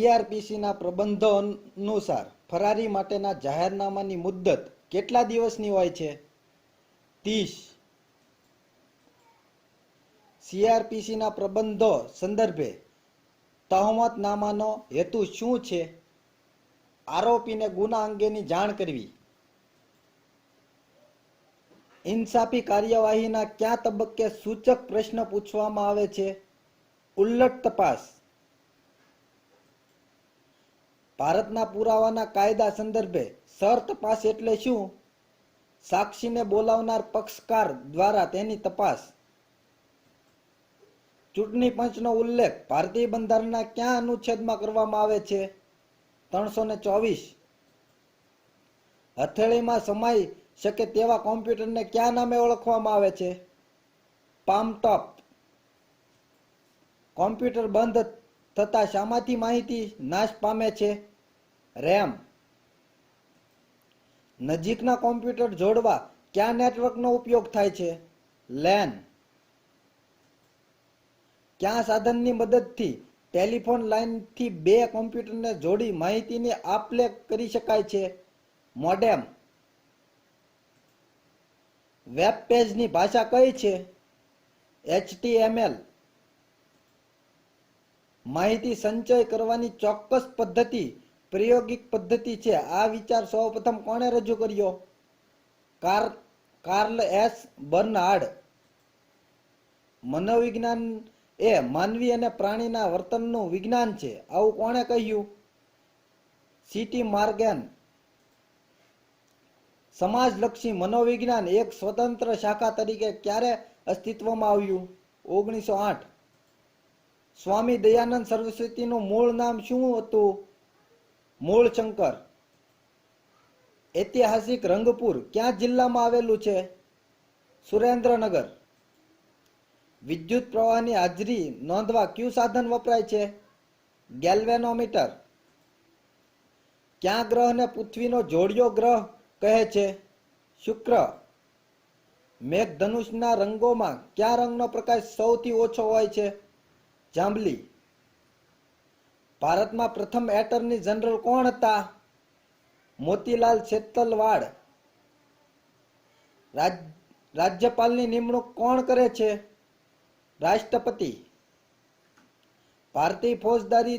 સીઆરપીસીના પ્રબંધો અનુસાર ફરારી માટેના જાહેરનામાની મુદ્દત કેટલા દિવસની હોય છે? 30. સીઆરપીસીના પ્રબંધો સંદર્ભે તહોમતનામાનો હેતુ શું છે? આરોપીને ગુના અંગેની જાણ કરવી. ઇન્સાફી કાર્યવાહીના કયા તબક્કે સૂચક પ્રશ્ન પૂછવામાં આવે છે? ઉલટ તપાસ. ભારતના પુરાવાના કાયદા સંદર્ભે સર તપાસ એટલે શું? સાક્ષીને બોલાવનાર પક્ષકાર દ્વારા તેની તપાસ. ચૂંટણી પંચનો ઉલ્લેખ ભારતીય બંધારણના કયા અનુચ્છેદમાં કરવામાં આવે છે? 324. હથેળીમાં સમાઈ શકે તેવા કોમ્પ્યુટરને કયા નામે ઓળખવામાં આવે છે? પામટોપ. કોમ્પ્યુટર બંધ થતાં શામાંથી માહિતી નાશ પામે છે? રેમ. નજીકના કોમ્પ્યુટર જોડવા કયા નેટવર્કનો ઉપયોગ થાય છે? લેન. કયા સાધનની મદદથી ટેલિફોન લાઇનથી બે કોમ્પ્યુટરને જોડી માહિતીની આપ-લે કરી શકાય છે? મોડેમ. વેબ પેજની ભાષા કઈ છે? HTML. માહિતી સંચય કરવાની ચોક્કસ પદ્ધતિ પ્રાયોગિક પદ્ધતિ છે. આ વિચાર સૌપ્રથમ કોણે રજૂ કર્યો? Carl S Bernhardt. મનોવિજ્ઞાન એ માનવી અને પ્રાણીના વર્તનનું વિજ્ઞાન છે, આવું કોણે કહ્યું? City Morgan. સમાજલક્ષી મનોવિજ્ઞાન એક સ્વતંત્ર શાખા તરીકે ક્યારે અસ્તિત્વમાં આવ્યું? 1908. સ્વામી દયાનંદ સરસ્વતીનું મૂળ નામ શું હતું? મૂળશંકર. ઐતિહાસિક રંગપુર કયા જિલ્લામાં આવેલું છે? સુરેન્દ્રનગર. વિદ્યુત પ્રવાહની હાજરી નોંધવા કયું સાધન વપરાય છે? ગેલ્વેનોમીટર. કયા ગ્રહને પૃથ્વીનો જોડિયો ગ્રહ કહે છે? શુક્ર. મેઘધનુષના રંગોમાં કયા રંગનો પ્રકાશ સૌથી ઓછો હોય છે? જાંબલી. ભારતમાં પ્રથમ એટર્ની જનરલ કોણ હતા? મોતીલાલ સેતલવાડ. રાજ્યપાલની નિમણૂક કોણ કરે છે? રાષ્ટ્રપતિ. ભારતીય ફોજદારી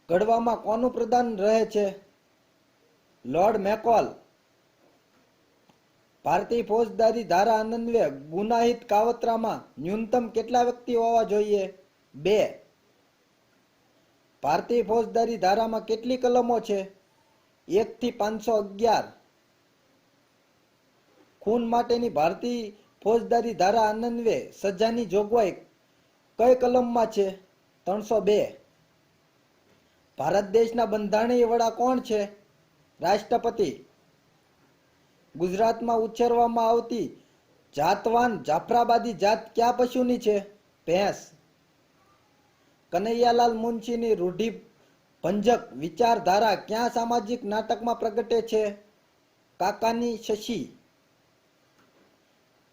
ઘડવામાં કોનું પ્રધાન રહે છે? લોર્ડ મેકોલ. ભારતીય ફોજદારી ધારા અન્વયે ગુનાહિત કાવતરામાં ન્યૂનતમ કેટલા વ્યક્તિ હોવા જોઈએ? 2. ભારતીય ફોજદારી ધારામાં કેટલી કલમો છે? 1 થી 511. ખૂન માટેની ભારતીય ફોજદારી ધારા અન્વયે સજાની જોગવાઈ કઈ કલમમાં છે? 302. ભારત દેશના બંધારણીય વડા કોણ છે? રાષ્ટ્રપતિ. ગુજરાતમાં ઉછેરવામાં આવતી જાતવાન જાફરાબાદી જાત કયા પશુની છે? ભેંસ. કનૈયાલાલ મુનશીની રૂઢિભંજક વિચારધારા કયા સામાજિક નાટકમાં પ્રગટે છે? કાકાની શશી.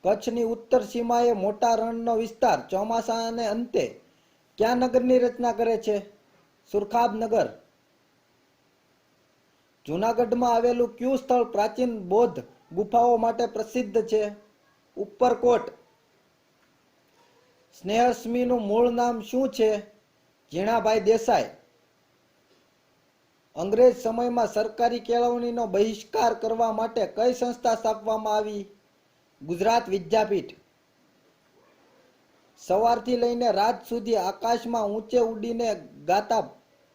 કચ્છની ઉત્તર સીમાએ મોટા રણનો વિસ્તાર ચોમાસાને અંતે કયા નગરની રચના કરે છે? સુરખાબનગર. જૂનાગઢમાં આવેલું કયું સ્થળ પ્રાચીન બૌદ્ધ ગુફાઓ માટે પ્રસિદ્ધ છે? ઉપરકોટ. સ્નેહસ્મીનું મૂળ નામ શું છે? ઝીણાભાઈ દેસાઈ. અંગ્રેજ સમયમાં સરકારી કેળવણીનો બહિષ્કાર કરવા માટે કઈ સંસ્થા સ્થાપવામાં આવી? ગુજરાત વિદ્યાપીઠ. સવારથી લઈને રાત સુધી આકાશમાં ઊંચે ઉડીને ગાતા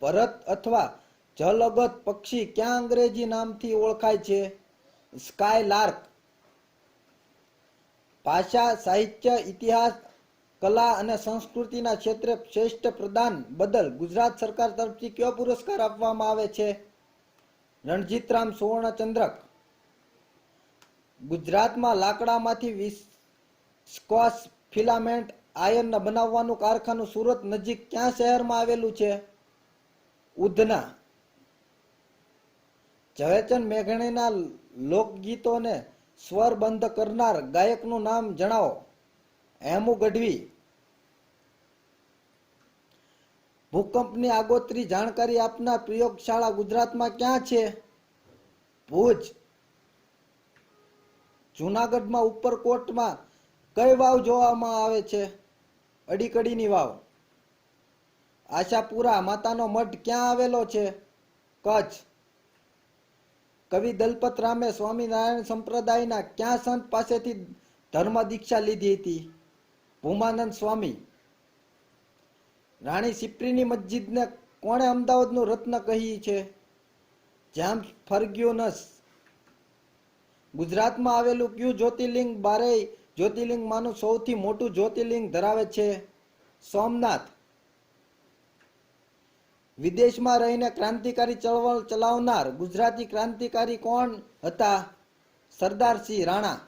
ભરત અથવા જલઅગત પક્ષી ક્યાં અંગ્રેજી નામથી ઓળખાય છે? સ્કાયલાર્ક. ભાષા, સાહિત્ય, ઇતિહાસ, કલા અને સંસ્કૃતિના ક્ષેત્રે શ્રેષ્ઠ પ્રદાન બદલ ગુજરાત સરકાર તરફથી કયો પુરસ્કાર આપવામાં આવે છે? રણજીતરામ સુવર્ણચંદ્રક. ગુજરાતમાં લાકડામાંથી વિસ્કોસ ફિલામેન્ટ આયર્ન બનાવવાનું કારખાનું સુરત નજીક કયા શહેરમાં આવેલું છે? ઉધના. ઝવેરચંદ મેઘાણીના લોકગીતોને સ્વરબંધ કરનાર ગાયકનું નામ જણાવો. હેમુ ગઢવી. ભૂકંપની આગોતરી જાણકારી આપનાર પ્રયોગશાળા ગુજરાતમાં ક્યાં છે? ભુજ. જૂનાગઢમાં ઉપરકોટમાં કઈ વાવ જોવામાં આવે છે? અડીકડીની વાવ. આશાપુરા માતાનો મઢ ક્યાં આવેલો છે? કચ્છ. કવિ દલપત રામે સ્વામિનારાયણ સંપ્રદાયના ક્યાં સંત પાસેથી ધર્મ દીક્ષા લીધી હતી? ભૂમાનંદ સ્વામી. રાણી સિપ્રીની મસ્જિદને કોણે અમદાવાદનું રત્ન કહી છે? James Fergusson. ગુજરાતમાં આવેલું કયું જ્યોતિર્લિંગ બારેય જ્યોતિર્લિંગમાંનું સૌથી મોટું જ્યોતિર્લિંગ ધરાવે છે? સોમનાથ. વિદેશમાં રહીને ક્રાંતિકારી ચળવળ ચલાવનાર ગુજરાતી ક્રાંતિકારી કોણ હતા? સરદારસિંહ રાણા.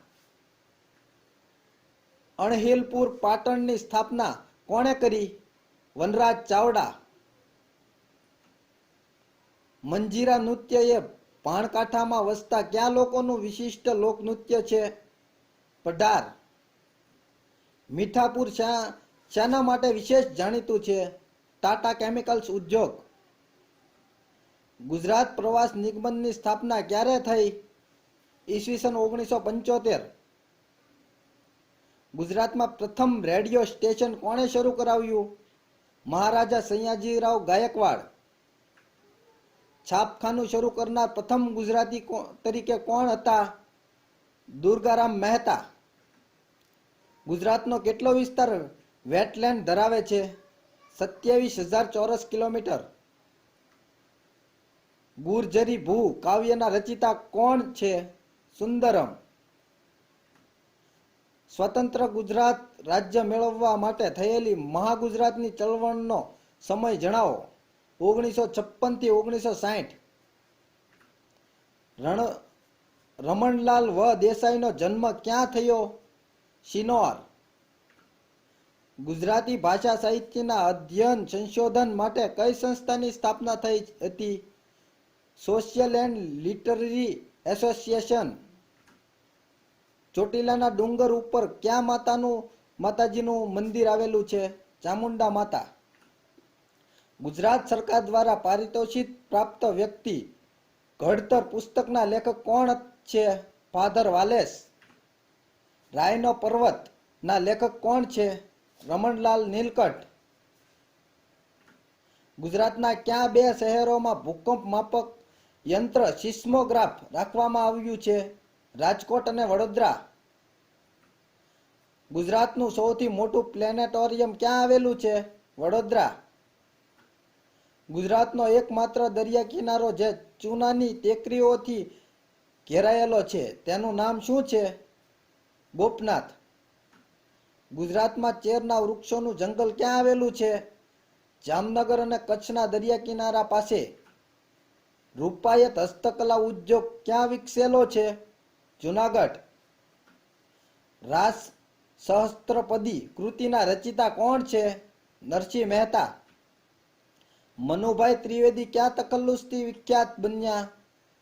અણહિલપુર પાટણની સ્થાપના કોણે કરી? વનરાજ ચાવડા. મંજીરા નૃત્ય એ ભાણકાંઠામાં વસતા કયા લોકોનું વિશિષ્ટ લોકનૃત્ય છે? પઢાર. મીઠાપુર શાના માટે વિશેષ જાણીતું છે? ટાટા કેમિકલ્સ ઉદ્યોગ. ગુજરાત પ્રવાસ નિગમની સ્થાપના ક્યારે થઈ? ઈસવીસન 1975. ગુજરાતમાં પ્રથમ રેડિયો સ્ટેશન કોણે શરૂ કરાવ્યું? મહારાજા સયાજીરાવ ગાયકવાડ. છાપખાનું શરૂ કરનાર પ્રથમ ગુજરાતી તરીકે કોણ હતા? દુર્ગારામ મહેતા. ગુજરાતનો કેટલો વિસ્તાર વેટલેન્ડ ધરાવે છે? 27,000 ચોરસ કિલોમીટર. ગુર્જરી ભૂ કાવ્યના રચિતા કોણ છે? સુંદરમ. સ્વતંત્ર ગુજરાત રાજ્ય મેળવવા માટે થયેલી મહાગુજરાતની ચળવળનો સમય જણાવો. 1956 થી 1960. રમણલાલ વ દેસાઈનો જન્મ ક્યાં થયો? શિનોર. ગુજરાતી ભાષા સાહિત્યના અધ્યયન સંશોધન માટે કઈ સંસ્થાની સ્થાપના થઈ હતી? Social and literary association. ચોટીલાના ડુંગર ઉપર ક્યાં માતાજીનું મંદિર આવેલું છે? ચામુંડા માતા. ગુજરાત સરકાર દ્વારા પારિતોષિક પ્રાપ્ત વ્યક્તિ ઘડતર પુસ્તકના લેખક કોણ છે? Father Valles. રાયનો પર્વત ના લેખક કોણ છે? રમણલાલ નીલકંઠ. ગુજરાતના કયા બે શહેરોમાં ભૂકંપ માપક યંત્ર સિસ્મોગ્રાફ રાખવામાં આવ્યું છે? રાજકોટ અને વડોદરા. ગુજરાતનું સૌથી મોટું પ્લેનેટોરિયમ ક્યાં આવેલું છે? વડોદરા. ગુજરાતનો એકમાત્ર દરિયા કિનારો જે ચૂનાની ટેકરીઓથી ઘેરાયેલો છે તેનું નામ શું છે? ગોપનાથ. ગુજરાતમાં ચેરના વૃક્ષોનું જંગલ ક્યાં આવેલું છે? જામનગર અને કચ્છના દરિયા કિનારા પાસે. રૂપાયત હસ્તકલા ઉદ્યોગ ક્યાં વિકસેલો છે? જુનાગઢ. રાસ સહસ્ત્રપદી કૃતિના રચિતા કોણ છે? નરસિંહ મહેતા. મનુભાઈ ત્રિવેદી ક્યાં તખલ્લુસથી વિખ્યાત બન્યા?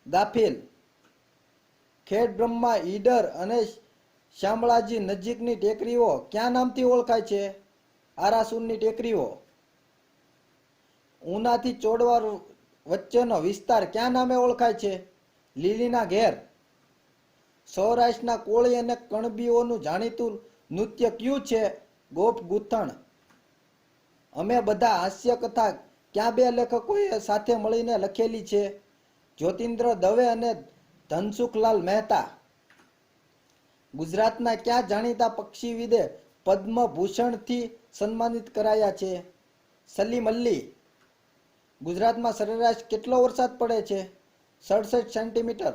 દાફેલ. ખેડ બ્રહ્મા ઈડર અને શામળાજી નજીકની ટેકરીઓ ક્યાં નામથી ઓળખાય છે? આરાસુરની ટેકરીઓ. ઉનાથી ચોડવાર વચ્ચેનો વિસ્તાર ક્યાં નામે ઓળખાય છે? લીલીના ઘેર. સૌરાષ્ટ્રના કોળી અને કણબીઓનું જાણીતું નૃત્ય કયું છે? ગોપ ગૂંથણ. અમે બધા હાસ્ય કથા ક્યાં બે લેખકોએ સાથે મળીને લખેલી છે? જ્યોતિન્દ્ર દવે અને ધનસુખલાલ મહેતા. ગુજરાતના ક્યાં જાણીતા પક્ષીવિદે પદ્મભૂષણથી સન્માનિત કરાયા છે? સલીમ અલી. ગુજરાતમાં સરેરાશ કેટલો વરસાદ પડે છે? 67 સેન્ટીમીટર.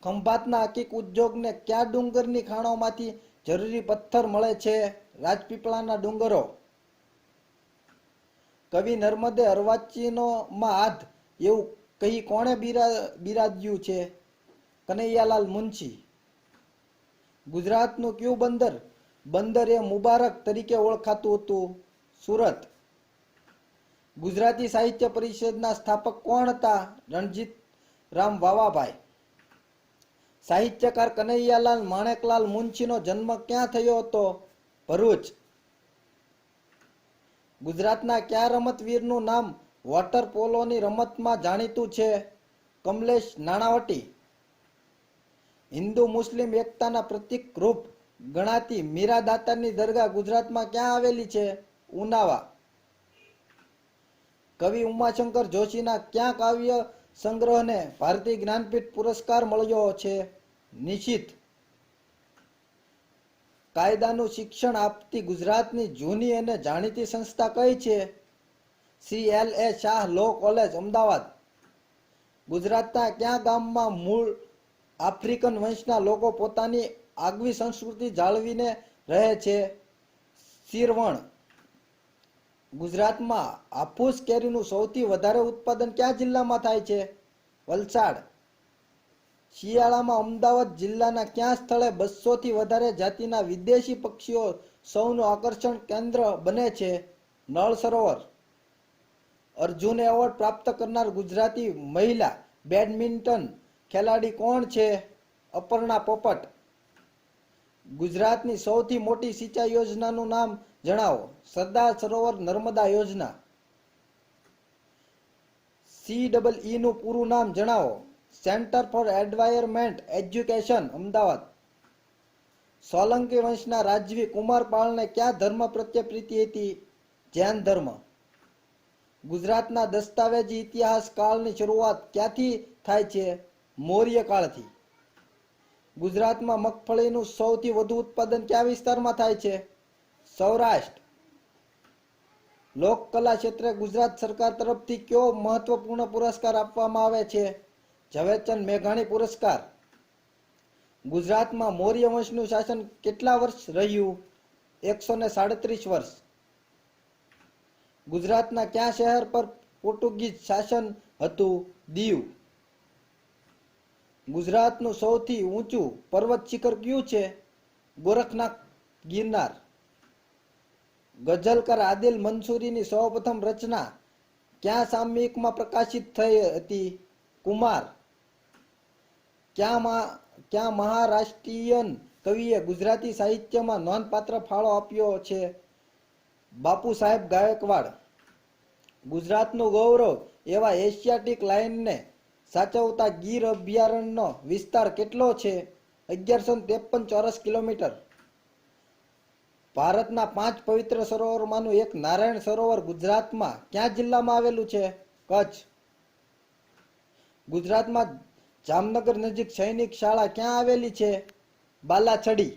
ખંભાતના હકીક ઉદ્યોગને કયા ડુંગરની ખાણોમાંથી જરૂરી પથ્થર મળે છે? રાજપીપળાના ડુંગરો. કવિ નર્મદે અર્વાચીનોમાં હાથ એવું કહી કોણે બિરાદ્યું છે? કનૈયાલાલ મુનશી. ગુજરાતનું કયું બંદર એ મુબારક તરીકે ઓળખાતું હતું? સુરત. ગુજરાતી સાહિત્ય પરિષદના સ્થાપક કોણ હતા? રણજીત રામ વાવાભાઈ. સાહિત્યકાર કનૈયાલાલ માણેકલાલ મુનશીનો જન્મ ક્યાં થયો હતો? ભરૂચ. ગુજરાતના કયા રમતવીરનું નામ વોટર પોલોની રમતમાં જાણીતું છે? કમલેશ નાણાવટી. હિન્દુ મુસ્લિમ એકતાના પ્રતીક રૂપ ગણાતી મીરા દાતારની દરગાહ ગુજરાતમાં ક્યાં આવેલી છે? ઉનાવા. કવિ ઉમાશંકર જોશીના કયા કાવ્ય સંગ્રહને ભારતીય જ્ઞાનપીઠ પુરસ્કાર મળ્યો છે? નિશિત. કાયદાનું શિક્ષણ આપતી ગુજરાતની જૂની અને જાણીતી સંસ્થા કઈ છે? CLA Shah law college, Ahmedabad. ગુજરાતના કયા ગામમાં મૂળ આફ્રિકન વંશના લોકો પોતાની આગવી સંસ્કૃતિ જાળવીને રહે છે? શિરવણ. ગુજરાતમાં હાફૂસ કેરીનું સૌથી વધારે ઉત્પાદન કયા જિલ્લામાં થાય છે? વલસાડ. શિયાળામાં અમદાવાદ જિલ્લાના કયા સ્થળે 200 થી વધારે જાતિના વિદેશી પક્ષીઓ સૌનું આકર્ષણ કેન્દ્ર બને છે? નળ સરોવર. અર્જુન એવોર્ડ પ્રાપ્ત કરનાર ગુજરાતી મહિલા બેડમિન્ટન ખેલાડી કોણ છે? અપર્ણા પોપટ. ગુજરાતની સૌથી મોટી સિંચાઈ યોજનાનું નામ જણાવો. સરદાર સરોવર નર્મદા યોજના. CEE નું પૂરું નામ જણાવો. Centre for environment education, Ahmedabad. Solanki વંશના રાજવી કુમારપાળને કયા ધર્મ પ્રત્યે પ્રીતિ હતી? જૈન ધર્મ. ગુજરાતના દસ્તાવેજી ઇતિહાસ કાળની શરૂઆત ક્યાંથી થાય છે? મૌર્ય કાળથી. ગુજરાતમાં મગફળીનું સૌથી વધુ ઉત્પાદન કયા વિસ્તારમાં થાય છે? સૌરાષ્ટ્ર. લોકકલા ક્ષેત્રે ગુજરાત સરકાર તરફથી કયો મહત્વપૂર્ણ પુરસ્કાર આપવામાં આવે છે? ઝવેરચંદ મેઘાણી પુરસ્કાર. ગુજરાતમાં મૌર્ય વંશનું શાસન કેટલા વર્ષ રહ્યું? 137 વર્ષ. ગુજરાતના કયા શહેર પર પોર્ટુગીઝ શાસન હતું? દીવ. ગુજરાતનું સૌથી ઊંચું પર્વત શિખર કયું છે? ગોરખનાથ, ગિરનાર. ગઝલકાર આદિલ મંસૂરીની સૌપ્રથમ રચના કયા સામયિકમાં પ્રકાશિત થઈ હતી? કુમાર. ક્યાં મહારાષ્ટ્રીયન કવિએ ગુજરાતી સાહિત્યમાં નોંધપાત્ર ફાળો આપ્યો છે? બાપુ સાહેબ ગાયકવાડ. ગુજરાતનું ગૌરવ એવા એશિયાટિક લાયનને સાચવતા ગીર અભયારણ્યનો વિસ્તાર કેટલો છે? 1153 ચોરસ કિલોમીટર. ભારતના 5 પવિત્ર સરોવરમાંનું એક નારાયણ સરોવર ગુજરાતમાં કયા જિલ્લામાં આવેલું છે? કચ્છ. ગુજરાતમાં જામનગર નજીક સૈનિક શાળા ક્યાં આવેલી છે? બાલાછડી.